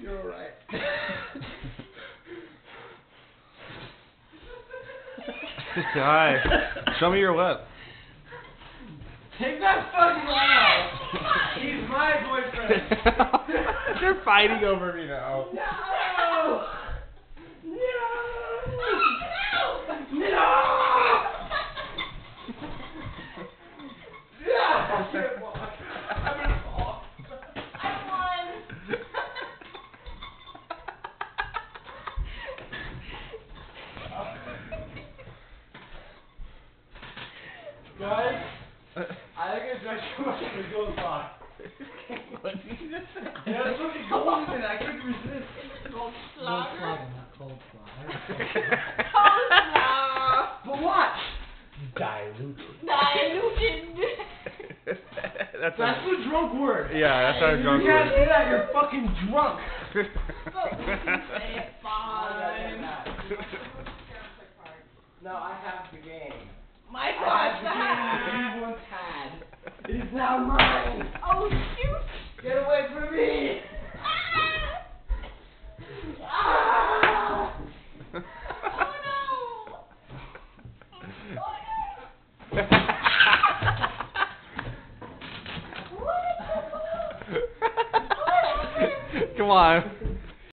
You're alright. Hi. Show me your lip. Take that fucking out! He's my boyfriend! They're fighting over me now. No! No! No! No! Guys, I think it's not too much of a gold box. What did you just say? Yeah, that's fucking gold in it. I couldn't resist. Gold Gold slugger? slugger, not cold slugger. Cold slugger. But what? Diluted. Diluted. That's the drunk word. Yeah, that's our drunk You can't word. say that. You're fucking drunk. But we can say it fine. No, I have the game. My I God. have the game that you once had. It is now mine. Oh, shoot. Get away from me. Ah! Oh, no. Come on.